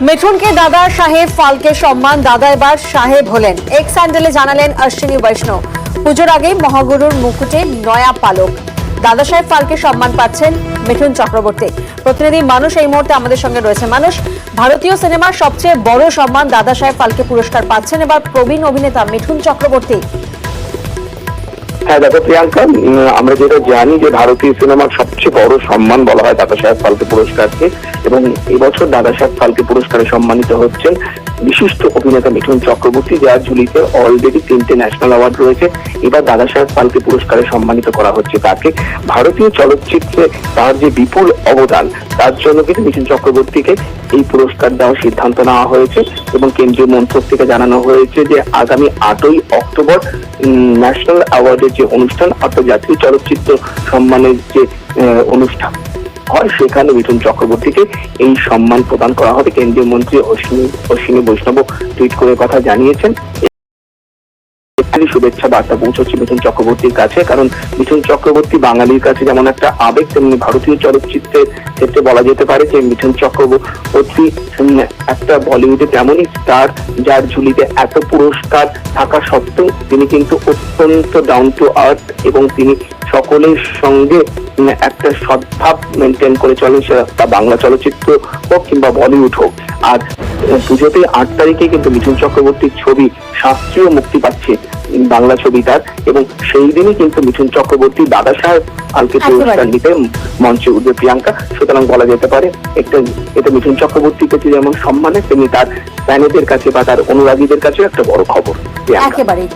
মিঠুনকে দাদা সাহেব ফালকে সম্মান, দাদা এবার সাহেব হলেন। এক্স হ্যান্ডেলে জানালেন অশ্বিনী বৈষ্ণব। পুজোর আগেই মহাগুরুর মুকুটে নয়া পালক। দাদা সাহেব ফালকে সম্মান পাচ্ছেন মিঠুন চক্রবর্তী। প্রতিনিধি মানুষ এই মুহূর্তে আমাদের সঙ্গে রয়েছে। মানুষ, ভারতীয় সিনেমার সবচেয়ে বড় সম্মান দাদা সাহেব ফালকে পুরস্কার পাচ্ছেন এবার প্রবীণ অভিনেতা মিঠুন চক্রবর্তী। হ্যাঁ দেখো প্রিয়াঙ্কা, আমরা যেটা জানি যে ভারতীয় সিনেমার সবচেয়ে বড় সম্মান বলা হয় দাদা সাহেব ফালকে পুরস্কারকে, এবং এবছর দাদা সাহেব ফালকে পুরস্কারে সম্মানিত হচ্ছেন বিশিষ্ট অভিনেতা মিঠুন চক্রবর্তী, যার ঝুলিতে অলরেডি 3টে ন্যাশনাল অ্যাওয়ার্ড রয়েছে। এবার দাদা সাহেব ফালকে পুরস্কারে সম্মানিত করা হচ্ছে তাকে। ভারতীয় চলচ্চিত্রে তার যে বিপুল অবদান, তার জন্য কিন্তু মিঠুন চক্রবর্তীকে এই পুরস্কার দেওয়ার সিদ্ধান্ত নেওয়া হয়েছে এবং কেন্দ্রীয় মন্ত্রক থেকে জানানো হয়েছে যে আগামী 8ই অক্টোবর ন্যাশনাল অ্যাওয়ার্ডের যে অনুষ্ঠান, অর্থাৎ জাতীয় চলচ্চিত্র সম্মানের যে অনুষ্ঠান হয়, সেখানে মিঠুন চক্রবর্তীকে এই সম্মান প্রদান করা হবে। কেন্দ্রীয় মন্ত্রী অশ্বিনী বৈষ্ণব টুইট করে কথা জানিয়েছেন। শুভেচ্ছা বার্তা পৌঁছচ্ছে মিঠুন চক্রবর্তীর কাছে, কারণ মিঠুন চক্রবর্তী বাঙালির কাছে যেমন একটা আবেগ, তেমনি ভারতীয় চলচ্চিত্রের ক্ষেত্রে বলা যেতে পারে যে মিঠুন চক্রবর্তী একটা বলিউডে তেমনই স্টার, যার ঝুলিতে এত পুরস্কার থাকা সত্ত্বেও তিনি কিন্তু অত্যন্ত ডাউন টু আর্থ এবং তিনি সকলের সঙ্গে একটা সদ্ভাব মেনটেন করে চলেন, সেটা বাংলা চলচ্চিত্র হোক কিংবা বলিউড হোক। আর পুজোতে 8 তারিখে কিন্তু মিঠুন চক্রবর্তীর ছবি শাস্ত্রীয় মুক্তি পাচ্ছে, বাংলা ছবি তার, এবং সেই দিনই কিন্তু মিঠুন চক্রবর্তী দাদা সাহেব ফালকে পুরস্কার নিতে মঞ্চে উঠবে প্রিয়াঙ্কা। সুতরাং বলা যেতে পারে এটা মিঠুন চক্রবর্তীর কাছে যেমন সম্মানের, তেমনি তার ফ্যানেদের কাছে বা তার অনুরাগীদের কাছে একটা বড় খবর। একেবারেই।